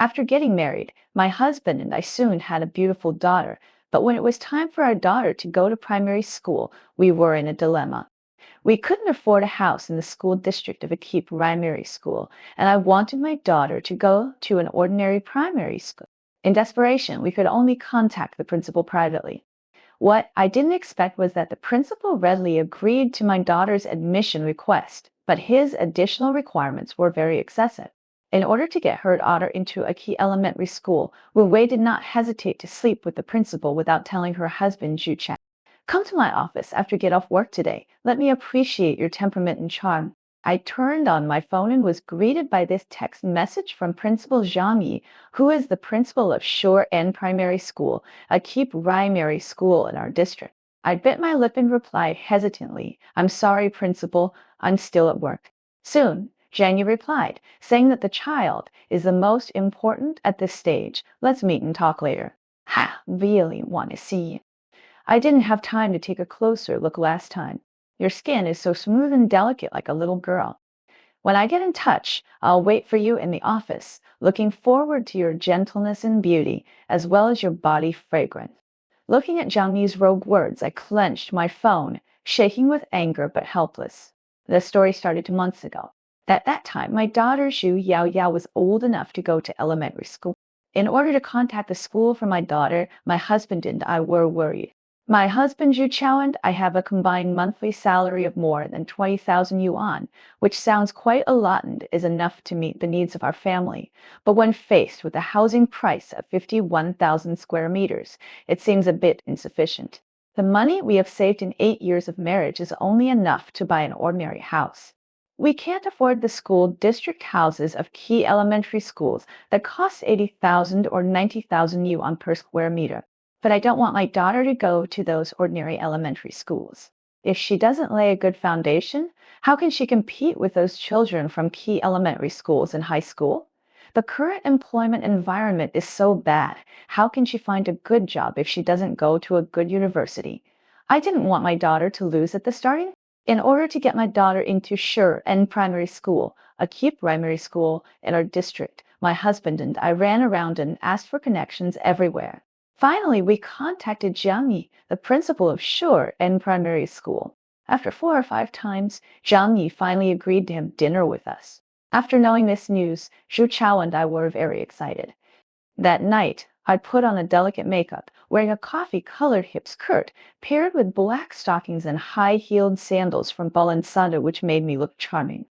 After getting married, my husband and I soon had a beautiful daughter, but when it was time for our daughter to go to primary school, we were in a dilemma. We couldn't afford a house in the school district of a key primary school, and I wanted my daughter to go to an ordinary primary school. In desperation, we could only contact the principal privately. What I didn't expect was that the principal readily agreed to my daughter's admission request, but his additional requirements were very excessive. In order to get her daughter into a key elementary school, Wu Wei did not hesitate to sleep with the principal without telling her husband Zhu Chen. Come to my office after you get off work today. Let me appreciate your temperament and charm. I turned on my phone and was greeted by this text message from Principal Zhang Yi, who is the principal of Shore N Primary School, a key primary school in our district. I bit my lip and replied hesitantly, "I'm sorry, Principal, I'm still at work." Soon, Zhang Yi replied, saying that the child is the most important at this stage. Let's meet and talk later. Ha, really want to see you. I didn't have time to take a closer look last time. Your skin is so smooth and delicate like a little girl. When I get in touch, I'll wait for you in the office, looking forward to your gentleness and beauty, as well as your body fragrance. Looking at Zhang Yi's rogue words, I clenched my phone, shaking with anger but helpless. The story started 2 months ago. At that time, my daughter Xu Yaoyao was old enough to go to elementary school. In order to contact the school for my daughter, my husband and I were worried. My husband Zhu Chao and I have a combined monthly salary of more than 20,000 yuan, which sounds quite a lot and is enough to meet the needs of our family. But when faced with a housing price of 51,000 square meters, it seems a bit insufficient. The money we have saved in 8 years of marriage is only enough to buy an ordinary house. We can't afford the school district houses of key elementary schools that cost 80,000 or 90,000 yuan per square meter. But I don't want my daughter to go to those ordinary elementary schools. If she doesn't lay a good foundation, how can she compete with those children from key elementary schools and high school? The current employment environment is so bad. How can she find a good job if she doesn't go to a good university? I didn't want my daughter to lose at the starting. In order to get my daughter into Shore N Primary School, a key primary school in our district, my husband and I ran around and asked for connections everywhere. Finally, we contacted Zhang Yi, the principal of Shore N Primary School. After 4 or 5 times, Zhang Yi finally agreed to have dinner with us. After knowing this news, Zhu Chao and I were very excited. That night, I put on a delicate makeup, wearing a coffee-colored hip skirt, paired with black stockings and high-heeled sandals from Balenciaga, which made me look charming.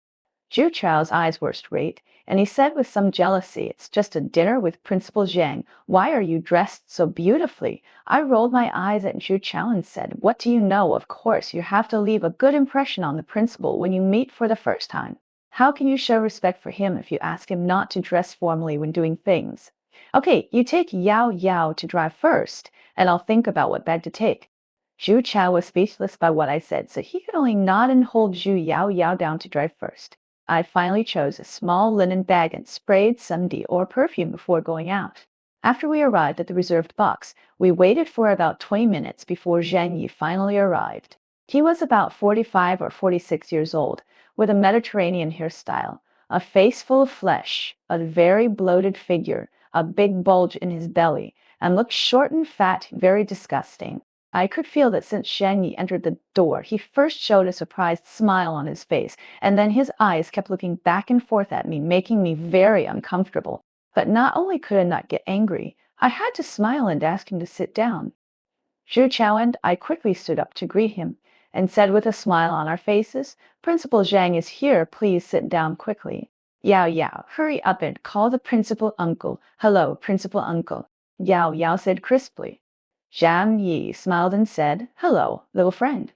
Zhu Chao's eyes were straight, and he said with some jealousy, "It's just a dinner with Principal Zhang. Why are you dressed so beautifully?" I rolled my eyes at Zhu Chao and said, "What do you know? Of course, you have to leave a good impression on the principal when you meet for the first time. How can you show respect for him if you ask him not to dress formally when doing things? Okay, you take Yao Yao to drive first, and I'll think about what bag to take." Zhu Chao was speechless by what I said, so he could only nod and hold Zhu Yao Yao down to drive first. I finally chose a small linen bag and sprayed some Dior perfume before going out. After we arrived at the reserved box, we waited for about 20 minutes before Zhang Yi finally arrived. He was about 45 or 46 years old, with a Mediterranean hairstyle, a face full of flesh, a very bloated figure, a big bulge in his belly, and looked short and fat, very disgusting. I could feel that since Zhang Yi entered the door, he first showed a surprised smile on his face, and then his eyes kept looking back and forth at me, making me very uncomfortable. But not only could I not get angry, I had to smile and ask him to sit down. Zhu Chao and I quickly stood up to greet him, and said with a smile on our faces, "Principal Zhang is here, please sit down quickly." Yao Yao, hurry up and call the principal uncle. "Hello, principal uncle," Yao Yao said crisply. Zhang Yi smiled and said, "Hello, little friend."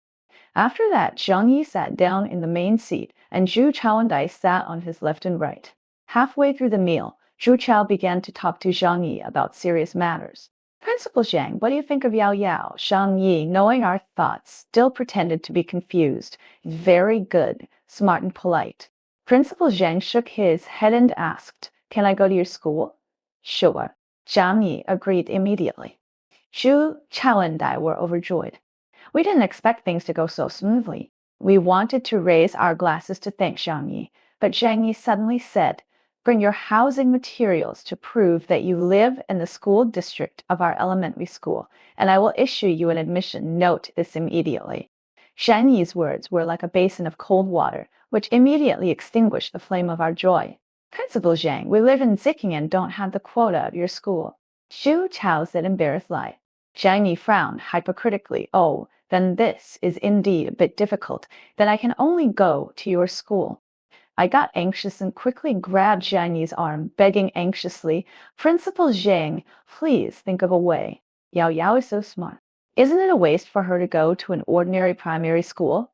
After that, Zhang Yi sat down in the main seat, and Zhu Chao and I sat on his left and right. Halfway through the meal, Zhu Chao began to talk to Zhang Yi about serious matters. "Principal Zhang, what do you think of Yao Yao?" Zhang Yi, knowing our thoughts, still pretended to be confused. "Very good, smart and polite." Principal Zhang shook his head and asked, "Can I go to your school?" "Sure." Zhang Yi agreed immediately. Zhu Chao and I were overjoyed. We didn't expect things to go so smoothly. We wanted to raise our glasses to thank Zhang Yi, but Zhang Yi suddenly said, Bring your housing materials to prove that you live in the school district of our elementary school, and I will issue you an admission. Note this immediately. Shan Yi's words were like a basin of cold water, which immediately extinguished the flame of our joy. Principal Zhang, we live in Ziking and don't have the quota of your school. Xu Chao said embarrassedly. Zhang Yi frowned hypocritically. Oh, then this is indeed a bit difficult. Then I can only go to your school. I got anxious and quickly grabbed Zhang Yi's arm, begging anxiously, Principal Zhang, please think of a way. Yao Yao is so smart. Isn't it a waste for her to go to an ordinary primary school?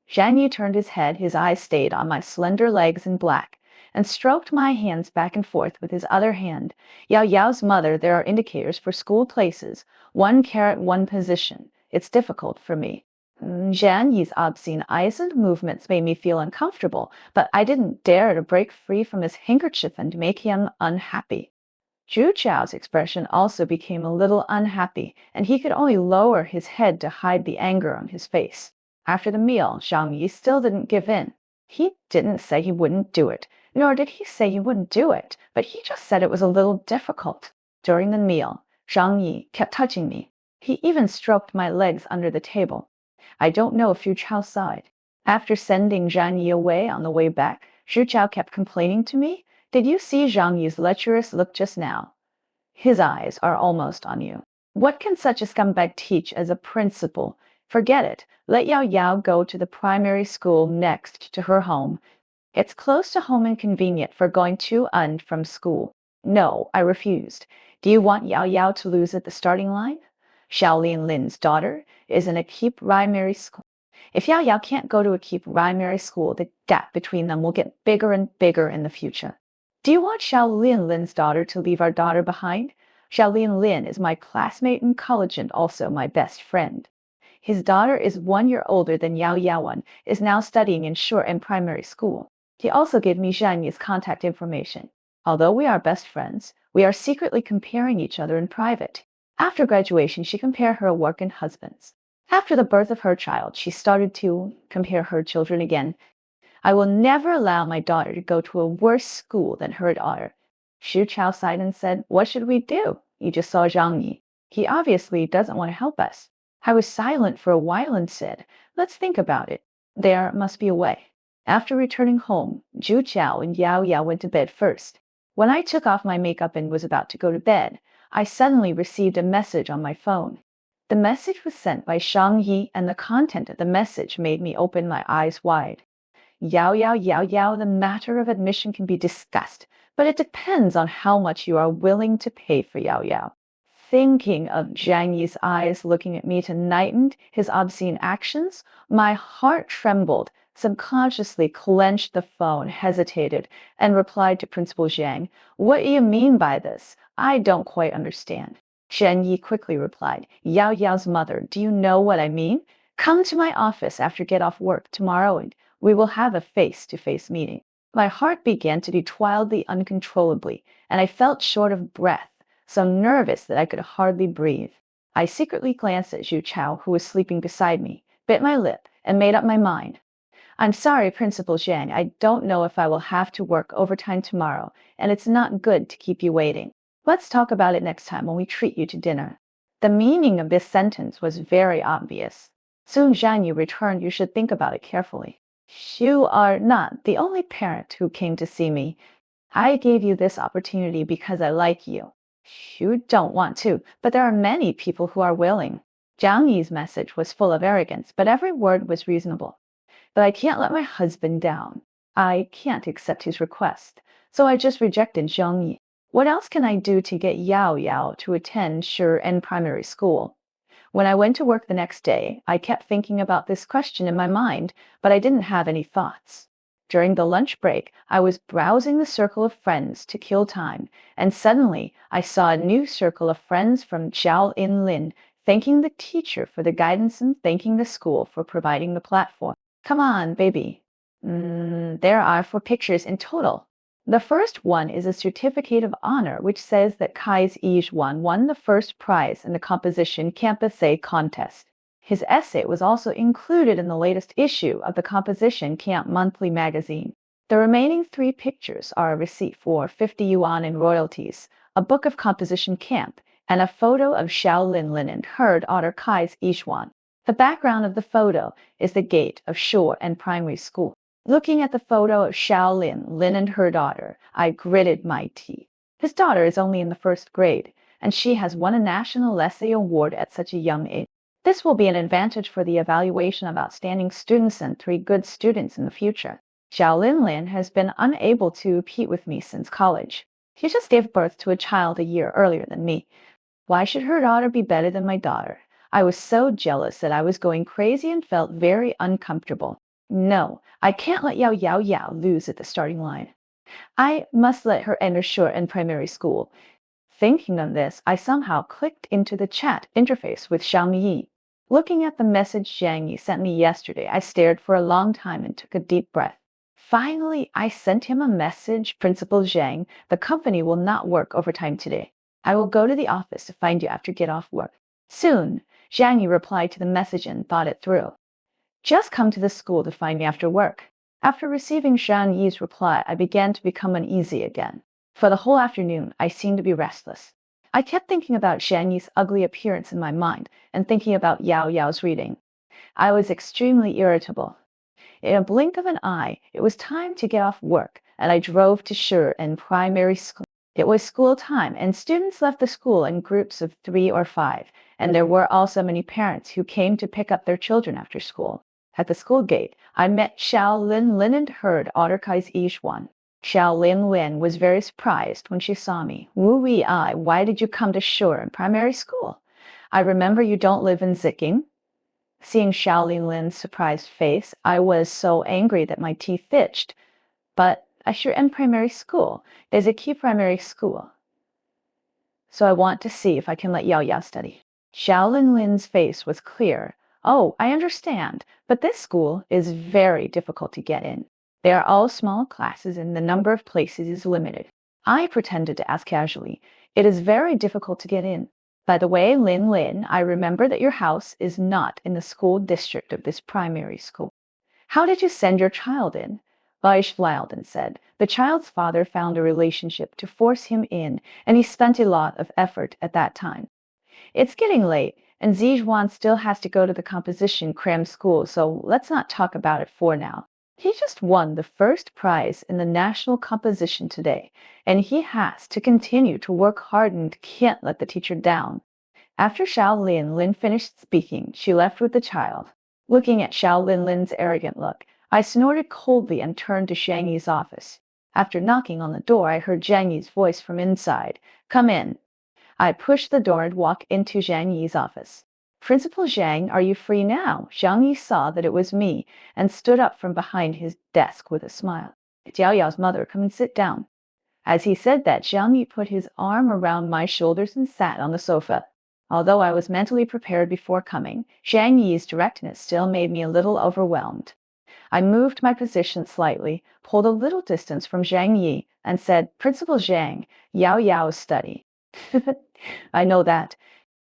Zhang Yi turned his head, his eyes stayed on my slender legs in black, and stroked my hands back and forth with his other hand. Yao Yao's mother, there are indicators for school places. 1 position. It's difficult for me. Zhang Yi's obscene eyes and movements made me feel uncomfortable, but I didn't dare to break free from his handkerchief and make him unhappy. Zhu Chao's expression also became a little unhappy, and he could only lower his head to hide the anger on his face. After the meal, Zhang Yi still didn't give in. He didn't say he wouldn't do it, nor did he say he wouldn't do it, but he just said it was a little difficult. During the meal, Zhang Yi kept touching me. He even stroked my legs under the table. I don't know if Xu Chao saw it. After sending Zhang Yi away on the way back, Xu Chao kept complaining to me, Did you see Zhang Yi's lecherous look just now? His eyes are almost on you. What can such a scumbag teach as a principal? Forget it. Let Yao Yao go to the primary school next to her home. It's close to home and convenient for going to and from school. No, I refused. Do you want Yao Yao to lose at the starting line? Xiaolin Lin's daughter is in a key primary school. If Yao Yao can't go to a key primary school, the gap between them will get bigger and bigger in the future. Do you want Xiaolin Lin's daughter to leave our daughter behind? Xiaolin Lin is my classmate in college and also my best friend. His daughter is 1 year older than Yao Yao and is now studying in short and primary school. He also gave me Zhang Yi's contact information. Although we are best friends, we are secretly comparing each other in private. After graduation, she compared her work and husbands. After the birth of her child, she started to compare her children again. I will never allow my daughter to go to a worse school than her daughter. Xu Chao sighed and said, What should we do? You just saw Zhang Yi. He obviously doesn't want to help us. I was silent for a while and said, Let's think about it. There must be a way. After returning home, Zhu Chao and Yao Yao went to bed first. When I took off my makeup and was about to go to bed, I suddenly received a message on my phone. The message was sent by Zhang Yi, and the content of the message made me open my eyes wide. Yao Yao, the matter of admission can be discussed, but it depends on how much you are willing to pay for Yao Yao. Thinking of Zhang Yi's eyes looking at me tonight and his obscene actions, my heart trembled, subconsciously clenched the phone, hesitated, and replied to Principal Zhang, What do you mean by this? I don't quite understand. Zhang Yi quickly replied, Yao Yao's mother, do you know what I mean? Come to my office after get off work tomorrow and we will have a face-to-face meeting. My heart began to beat wildly, uncontrollably, and I felt short of breath, so nervous that I could hardly breathe. I secretly glanced at Zhu Chao, who was sleeping beside me, bit my lip, and made up my mind. I'm sorry, Principal Zhang, I don't know if I will have to work overtime tomorrow, and it's not good to keep you waiting. Let's talk about it next time when we treat you to dinner. The meaning of this sentence was very obvious. Soon Zhang Yu returned, You should think about it carefully. You are not the only parent who came to see me. I gave you this opportunity because I like you. You don't want to, but there are many people who are willing. Zhang Yi's message was full of arrogance, but every word was reasonable. But I can't let my husband down. I can't accept his request, so I just rejected Zhang Yi. What else can I do to get Yao Yao to attend Shi-En primary school? When I went to work the next day, I kept thinking about this question in my mind, but I didn't have any thoughts. During the lunch break, I was browsing the circle of friends to kill time, and suddenly I saw a new circle of friends from Xiaolin Lin, thanking the teacher for the guidance and thanking the school for providing the platform. Come on, baby. There are 4 pictures in total. The first one is a certificate of honor, which says that Kai's Yizhuan won the first prize in the composition Campus A contest. His essay was also included in the latest issue of the Composition Camp Monthly magazine. The remaining three pictures are a receipt for 50 yuan in royalties, a book of composition camp, and a photo of Shaolin Lin and her daughter Kai's Yishuan. The background of the photo is the gate of shore and primary school. Looking at the photo of Shaolin Lin and her daughter, I gritted my teeth. His daughter is only in the first grade, and she has won a national essay award at such a young age. This will be an advantage for the evaluation of outstanding students and 3 good students in the future. Xiaolin Lin has been unable to compete with me since college. She just gave birth to a child a year earlier than me. Why should her daughter be better than my daughter? I was so jealous that I was going crazy and felt very uncomfortable. No, I can't let Yao Yao Yao lose at the starting line. I must let her enter short and primary school. Thinking of this, I somehow clicked into the chat interface with Xiang Yi. Looking at the message Zhang Yi sent me yesterday, I stared for a long time and took a deep breath. Finally, I sent him a message. Principal Zhang, the company will not work overtime today. I will go to the office to find you after get off work. Soon, Zhang Yi replied to the message and thought it through. Just come to the school to find me after work. After receiving Zhang Yi's reply, I began to become uneasy again. For the whole afternoon, I seemed to be restless. I kept thinking about Zhang Yi's ugly appearance in my mind and thinking about Yao Yao's reading. I was extremely irritable. In a blink of an eye, it was time to get off work, and I drove to Shi and primary school. It was school time, and students left the school in groups of 3 or 5, and there were also many parents who came to pick up their children after school. At the school gate, I met Shaolin Lin and her daughter Kai's Yishuan. Shaolin Lin was very surprised when she saw me. Wu Yi, why did you come to Shi and primary school? I remember you don't live in Ziking. Seeing Shaolin Lin's surprised face, I was so angry that my teeth itched. But I sure am primary school. There's a key primary school. So I want to see if I can let Yao Yao study. Shaolin Lin's face was clear. Oh, I understand, but this school is very difficult to get in. They are all small classes and the number of places is limited. I pretended to ask casually. It is very difficult to get in. By the way, Lin Lin, I remember that your house is not in the school district of this primary school. How did you send your child in? Vaish smiled and said, the child's father found a relationship to force him in, and he spent a lot of effort at that time. It's getting late, and Zizhuan still has to go to the composition cram school, so let's not talk about it for now. He just won the first prize in the national composition today, and he has to continue to work hard and can't let the teacher down. After Shaolin Lin finished speaking, she left with the child. Looking at Shaolin Lin's arrogant look, I snorted coldly and turned to Zhang Yi's office. After knocking on the door, I heard Zhang Yi's voice from inside. Come in. I pushed the door and walked into Zhang Yi's office. Principal Zhang, are you free now? Zhang Yi saw that it was me and stood up from behind his desk with a smile. It's Yao Yao's mother. Come and sit down. As he said that, Zhang Yi put his arm around my shoulders and sat on the sofa. Although I was mentally prepared before coming, Zhang Yi's directness still made me a little overwhelmed. I moved my position slightly, pulled a little distance from Zhang Yi, and said, Principal Zhang, Yao Yao's study. I know that.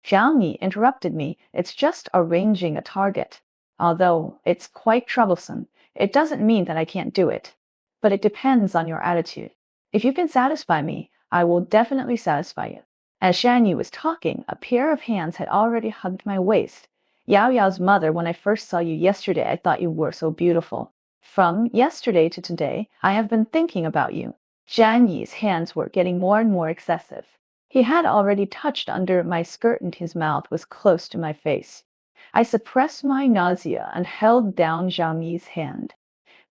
Zhang Yi interrupted me. It's just arranging a target. Although it's quite troublesome, it doesn't mean that I can't do it. But it depends on your attitude. If you can satisfy me, I will definitely satisfy you. As Zhang Yi was talking, a pair of hands had already hugged my waist. Yao Yao's mother, when I first saw you yesterday, I thought you were so beautiful. From yesterday to today, I have been thinking about you. Zhang Yi's hands were getting more and more excessive. He had already touched under my skirt and his mouth was close to my face. I suppressed my nausea and held down Zhang Yi's hand.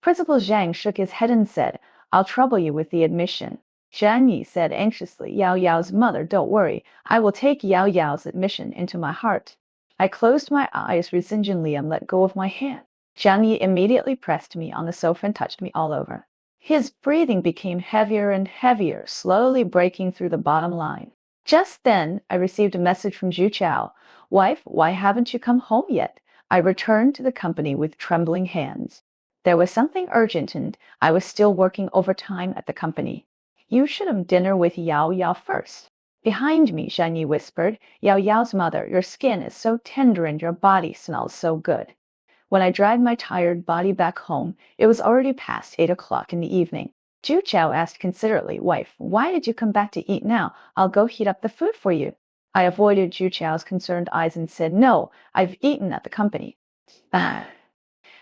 Principal Zhang shook his head and said, I'll trouble you with the admission. Zhang Yi said anxiously, Yao Yao's mother, don't worry. I will take Yao Yao's admission into my heart. I closed my eyes resignedly and let go of my hand. Zhang Yi immediately pressed me on the sofa and touched me all over. His breathing became heavier and heavier, slowly breaking through the bottom line. Just then, I received a message from Zhu Chao. Wife, why haven't you come home yet? I returned to the company with trembling hands. There was something urgent and I was still working overtime at the company. You should have dinner with Yao Yao first. Behind me, Zhang Yi whispered, Yao Yao's mother, your skin is so tender and your body smells so good. When I dragged my tired body back home, it was already past 8 o'clock in the evening. Zhu Chao asked considerately, "Wife, why did you come back to eat now? I'll go heat up the food for you." I avoided Zhu Chao's concerned eyes and said, "No, I've eaten at the company." Ah.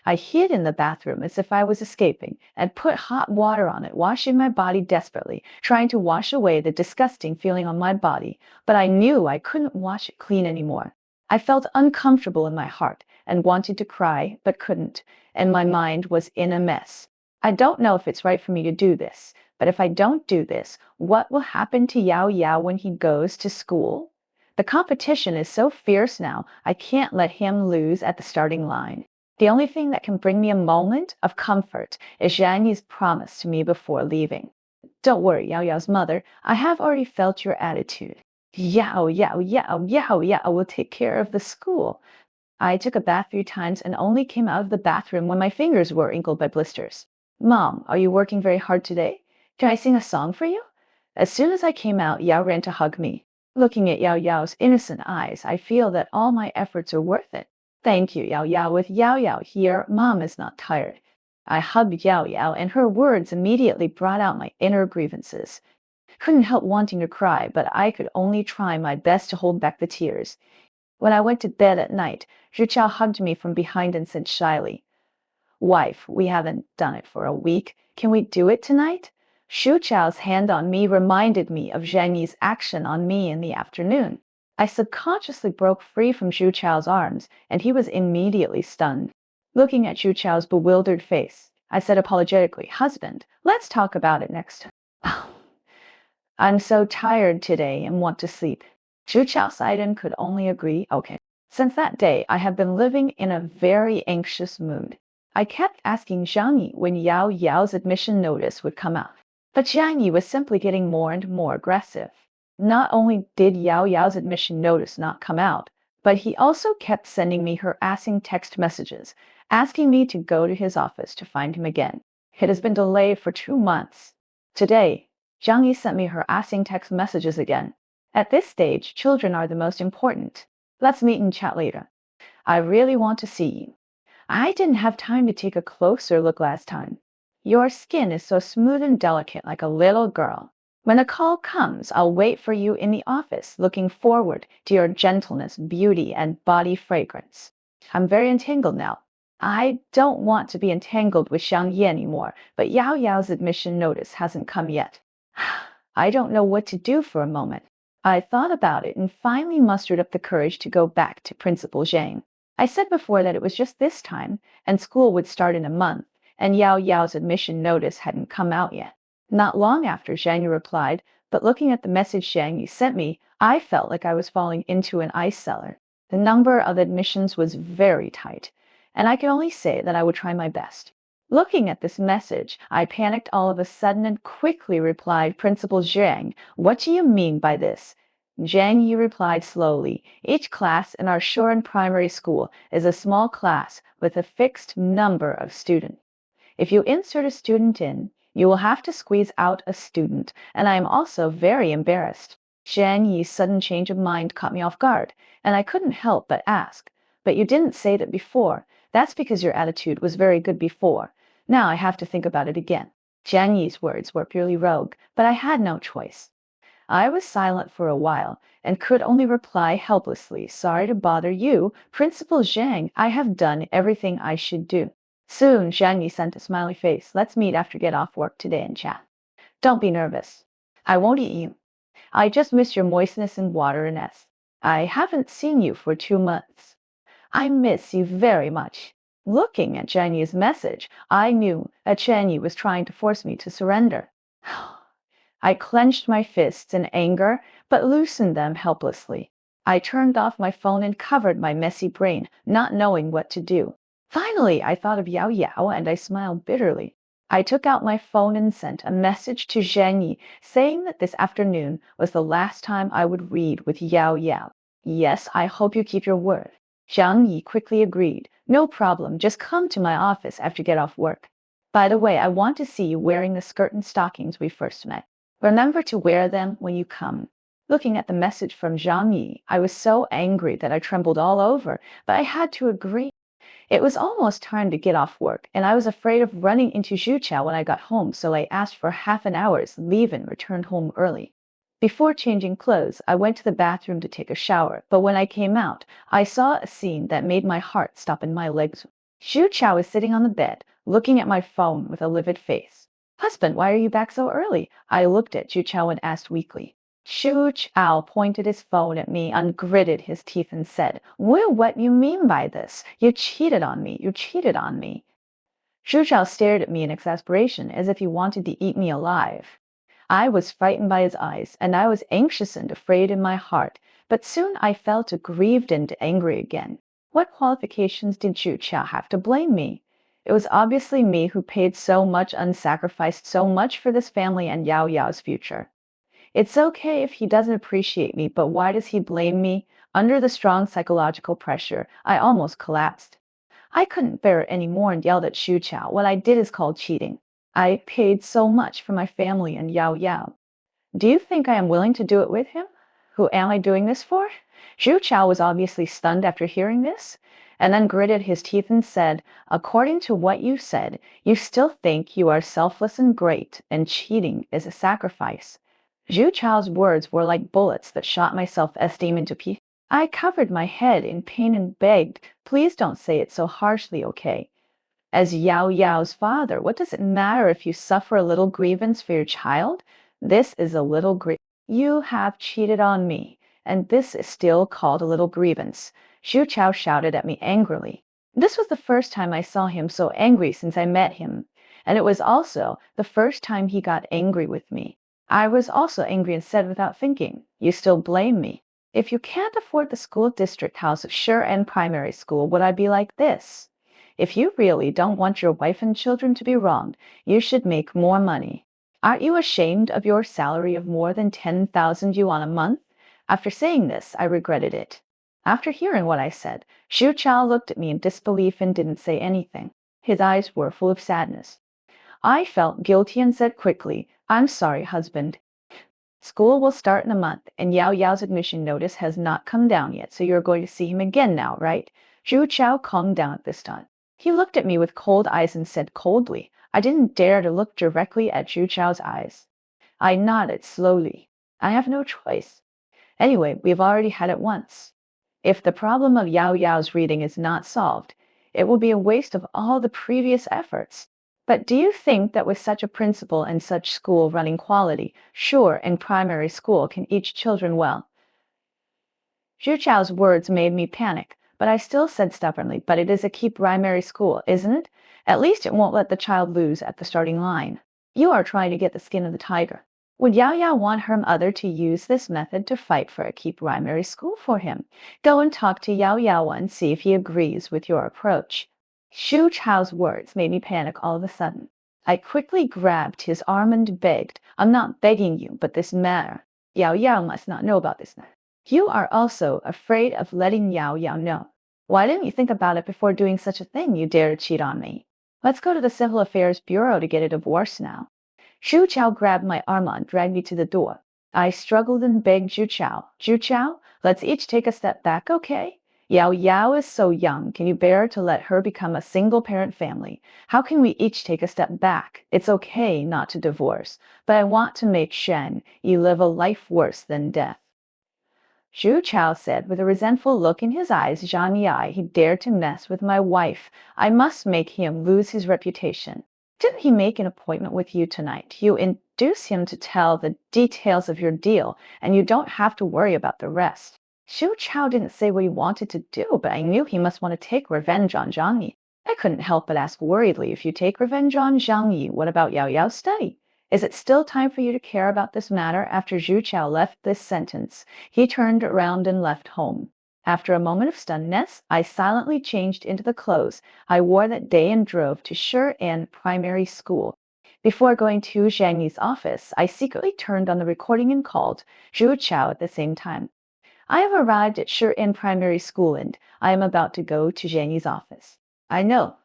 I hid in the bathroom as if I was escaping and put hot water on it, washing my body desperately, trying to wash away the disgusting feeling on my body, but I knew I couldn't wash it clean anymore. I felt uncomfortable in my heart and wanted to cry, but couldn't, and my mind was in a mess. I don't know if it's right for me to do this, but if I don't do this, what will happen to Yao Yao when he goes to school? The competition is so fierce now, I can't let him lose at the starting line. The only thing that can bring me a moment of comfort is Zhang Yi's promise to me before leaving. "Don't worry, Yao Yao's mother. I have already felt your attitude. Yao Yao Yao Yao Yao will take care of the school." I took a bath 3 times and only came out of the bathroom when my fingers were inkled by blisters. "Mom, are you working very hard today? Can I sing a song for you?" As soon as I came out, Yao ran to hug me. Looking at Yao Yao's innocent eyes, I feel that all my efforts are worth it. "Thank you, Yao Yao. With Yao Yao here, Mom is not tired." I hugged Yao Yao, and her words immediately brought out my inner grievances. Couldn't help wanting to cry, but I could only try my best to hold back the tears. When I went to bed at night, Zhu Chao hugged me from behind and said shyly, "Wife, we haven't done it for a week. Can we do it tonight?" Zhu Chao's hand on me reminded me of Zhang Yi's action on me in the afternoon. I subconsciously broke free from Zhu Chao's arms, and he was immediately stunned. Looking at Zhu Chao's bewildered face, I said apologetically, "Husband, let's talk about it next time." "I'm so tired today and want to sleep." Zhu Chao sighed and could only agree, "Okay." Since that day, I have been living in a very anxious mood. I kept asking Zhang Yi when Yao Yao's admission notice would come out, but Zhang Yi was simply getting more and more aggressive. Not only did Yao Yao's admission notice not come out, but he also kept sending me harassing text messages, asking me to go to his office to find him again. It has been delayed for 2 months. Today, Zhang Yi sent me harassing text messages again. At this stage, children are the most important. "Let's meet and chat later. I really want to see you. I didn't have time to take a closer look last time. Your skin is so smooth and delicate like a little girl. When a call comes, I'll wait for you in the office, looking forward to your gentleness, beauty, and body fragrance." I'm very entangled now. I don't want to be entangled with Xiang Yi anymore, but Yao Yao's admission notice hasn't come yet. I don't know what to do for a moment. I thought about it and finally mustered up the courage to go back to Principal Zhang. I said before that it was just this time, and school would start in a month, and Yao Yao's admission notice hadn't come out yet. Not long after, Zhang Yi replied, but looking at the message Zhang Yi sent me, I felt like I was falling into an ice cellar. The number of admissions was very tight, and I could only say that I would try my best. Looking at this message, I panicked all of a sudden and quickly replied, "Principal Zhang, what do you mean by this?" Zhang Yi replied slowly, "Each class in our Shuren primary school is a small class with a fixed number of students. If you insert a student in, you will have to squeeze out a student, and I am also very embarrassed." Zhang Yi's sudden change of mind caught me off guard, and I couldn't help but ask, "But you didn't say that before. That's because your attitude was very good before. Now I have to think about it again." Zhang Yi's words were purely rogue, but I had no choice. I was silent for a while and could only reply helplessly, "Sorry to bother you, Principal Zhang. I have done everything I should do." Soon, Zhang Yi sent a smiley face. "Let's meet after get off work today and chat. Don't be nervous. I won't eat you. I just miss your moistness and wateriness. I haven't seen you for 2 months. I miss you very much." Looking at Zhang Yi's message, I knew that Zhang Yi was trying to force me to surrender. I clenched my fists in anger, but loosened them helplessly. I turned off my phone and covered my messy brain, not knowing what to do. Finally, I thought of Yao Yao and I smiled bitterly. I took out my phone and sent a message to Zhang Yi saying that this afternoon was the last time I would read with Yao Yao. "Yes, I hope you keep your word." Zhang Yi quickly agreed. "No problem, just come to my office after you get off work. By the way, I want to see you wearing the skirt and stockings we first met. Remember to wear them when you come." Looking at the message from Zhang Yi, I was so angry that I trembled all over, but I had to agree. It was almost time to get off work, and I was afraid of running into Zhu when I got home, so I asked for half an hour's leave and returned home early. Before changing clothes, I went to the bathroom to take a shower, but when I came out, I saw a scene that made my heart stop and my legs. Zhu was sitting on the bed, looking at my phone with a livid face. Husband, why are you back so early? I looked at Zhu and asked weakly. Zhu pointed his phone at me, ungritted his teeth, and said, Well, what you mean by this? You cheated on me. You cheated on me. Zhu stared at me in exasperation, as if he wanted to eat me alive. I was frightened by his eyes, and I was anxious and afraid in my heart, but soon I felt aggrieved and angry again. What qualifications did Zhu have to blame me? It was obviously me who paid so much and sacrificed so much for this family and Yao Yao's future. It's okay if he doesn't appreciate me, but why does he blame me? Under the strong psychological pressure, I almost collapsed. I couldn't bear it anymore and yelled at Zhu. What I did is called cheating. I paid so much for my family and Yao Yao. Do you think I am willing to do it with him? Who am I doing this for? Zhu was obviously stunned after hearing this, and then gritted his teeth and said, According to what you said, you still think you are selfless and great, and cheating is a sacrifice. Zhu words were like bullets that shot my self-esteem into pieces. I covered my head in pain and begged, Please don't say it so harshly, okay? As Yao Yao's father, what does it matter if you suffer a little grievance for your child? This is a little grievance. You have cheated on me, and this is still called a little grievance. Zhu shouted at me angrily. This was the first time I saw him so angry since I met him, and it was also the first time he got angry with me. I was also angry and said without thinking, You still blame me. If you can't afford the school district house of Shi'an Primary School, would I be like this? If you really don't want your wife and children to be wronged, you should make more money. Aren't you ashamed of your salary of more than 10,000 yuan a month? After saying this, I regretted it. After hearing what I said, Zhu looked at me in disbelief and didn't say anything. His eyes were full of sadness. I felt guilty and said quickly, I'm sorry, husband. School will start in a month, and Yao Yao's admission notice has not come down yet, so you're going to see him again now, right? Zhu calmed down at this time. He looked at me with cold eyes and said coldly. I didn't dare to look directly at Zhu's eyes. I nodded slowly. I have no choice. Anyway, we've already had it once. If the problem of Yao Yao's reading is not solved, it will be a waste of all the previous efforts. But do you think that with such a principal and such school running quality, sure, and primary school can teach children well? Zhu's words made me panic, but I still said stubbornly, but it is a key primary school, isn't it? At least it won't let the child lose at the starting line. You are trying to get the skin of the tiger. Would Yao Yao want her mother to use this method to fight for a key primary school for him? Go and talk to Yao Yao and see if he agrees with your approach. Zhu's words made me panic all of a sudden. I quickly grabbed his arm and begged, I'm not begging you, but this matter. Yao Yao must not know about this matter. You are also afraid of letting Yao Yao know. Why didn't you think about it before doing such a thing? You dare to cheat on me. Let's go to the Civil Affairs Bureau to get a divorce now. Zhu grabbed my arm and dragged me to the door. I struggled and begged Zhu, let's each take a step back, okay? Yao Yao is so young. Can you bear to let her become a single-parent family? How can we each take a step back? It's okay not to divorce, but I want to make Shen you live a life worse than death. Zhu said with a resentful look in his eyes, Zhang Yi, he dared to mess with my wife. I must make him lose his reputation. Didn't he make an appointment with you tonight? You induce him to tell the details of your deal, and you don't have to worry about the rest. Zhu didn't say what he wanted to do, but I knew he must want to take revenge on Zhang Yi. I couldn't help but ask worriedly, if you take revenge on Zhang Yi, what about Yao Yao's study? Is it still time for you to care about this matter? After Zhu left this sentence, he turned around and left home. After a moment of stunnedness, I silently changed into the clothes I wore that day and drove to Shi'an Primary School. Before going to Zhang Yi's office, I secretly turned on the recording and called Zhu at the same time. I have arrived at Shi'an Primary School and I am about to go to Zhang Yi's office. I know.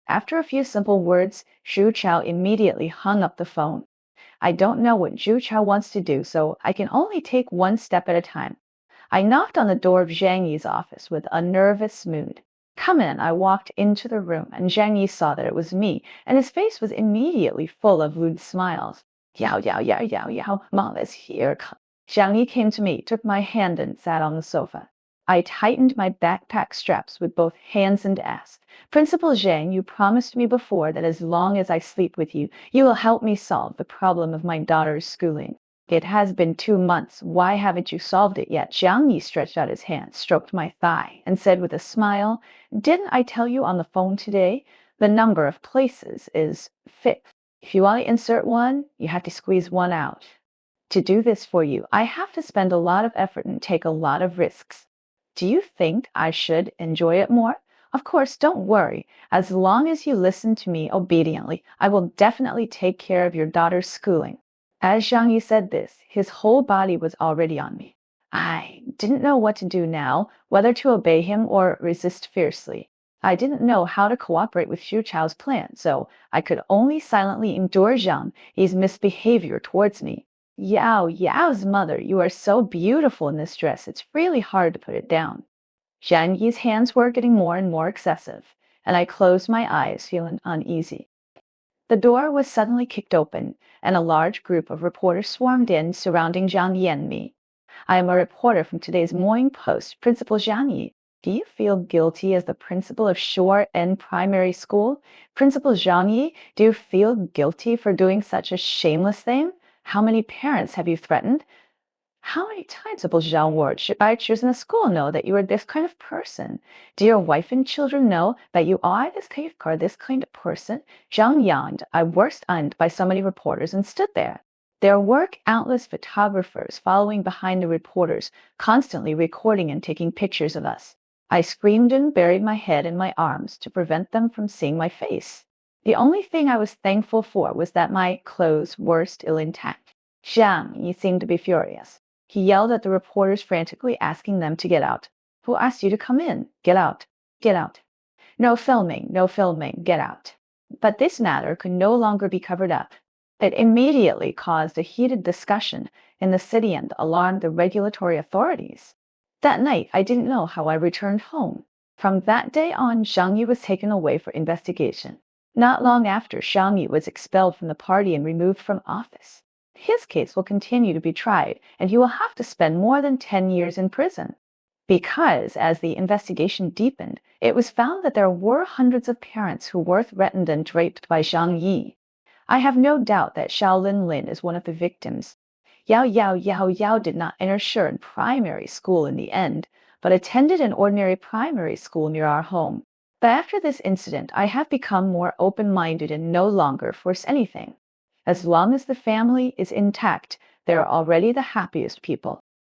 After a few simple words, Zhu immediately hung up the phone. I don't know what Zhu wants to do, so I can only take one step at a time. I knocked on the door of Zhang Yi's office with a nervous mood. Come in. I walked into the room, and Zhang Yi saw that it was me, and his face was immediately full of lewd smiles. Yao, yao, yao, yao, yao, Mom is here. Zhang Yi came to me, took my hand, and sat on the sofa. I tightened my backpack straps with both hands and asked, Principal Zhang, you promised me before that as long as I sleep with you, you will help me solve the problem of my daughter's schooling. It has been 2 months. Why haven't you solved it yet? Zhang Yi stretched out his hand, stroked my thigh, and said with a smile, Didn't I tell you on the phone today? The number of places is fixed. If you want to insert one, you have to squeeze one out. To do this for you, I have to spend a lot of effort and take a lot of risks. Do you think I should enjoy it more? Of course, don't worry. As long as you listen to me obediently, I will definitely take care of your daughter's schooling. As Zhang Yi said this, his whole body was already on me. I didn't know what to do now, whether to obey him or resist fiercely. I didn't know how to cooperate with Xu Chao's plan, so I could only silently endure Zhang Yi's misbehavior towards me. Yao, Yao's mother, you are so beautiful in this dress, it's really hard to put it down. Zhang Yi's hands were getting more and more excessive, and I closed my eyes, feeling uneasy. The door was suddenly kicked open, and a large group of reporters swarmed in, surrounding Zhang Yi and me. I am a reporter from today's Morning Post, Principal Zhang Yi. Do you feel guilty as the principal of Shore End Primary School? Principal Zhang Yi, do you feel guilty for doing such a shameless thing? How many parents have you threatened? How many times, Principal Zhang Ward, should I choose in the school know that you are this kind of person? Do your wife and children know that you are this kind of person? Zhang yawned. I was stunned by so many reporters and stood there. There were countless photographers following behind the reporters, constantly recording and taking pictures of us. I screamed and buried my head in my arms to prevent them from seeing my face. The only thing I was thankful for was that my clothes were still intact. Zhang Yi seemed to be furious. He yelled at the reporters, frantically asking them to get out. Who asked you to come in? Get out. Get out. No filming, no filming, get out. But this matter could no longer be covered up. It immediately caused a heated discussion in the city and alarmed the regulatory authorities. That night, I didn't know how I returned home. From that day on, Zhang Yi was taken away for investigation. Not long after, Zhang Yi was expelled from the party and removed from office. His case will continue to be tried, and he will have to spend more than 10 years in prison. Because, as the investigation deepened, it was found that there were hundreds of parents who were threatened and raped by Zhang Yi. I have no doubt that Shaolin Lin is one of the victims. Yao Yao did not enter Shuren primary school in the end, but attended an ordinary primary school near our home. But after this incident, I have become more open-minded and no longer force anything. As long as the family is intact, they are already the happiest people.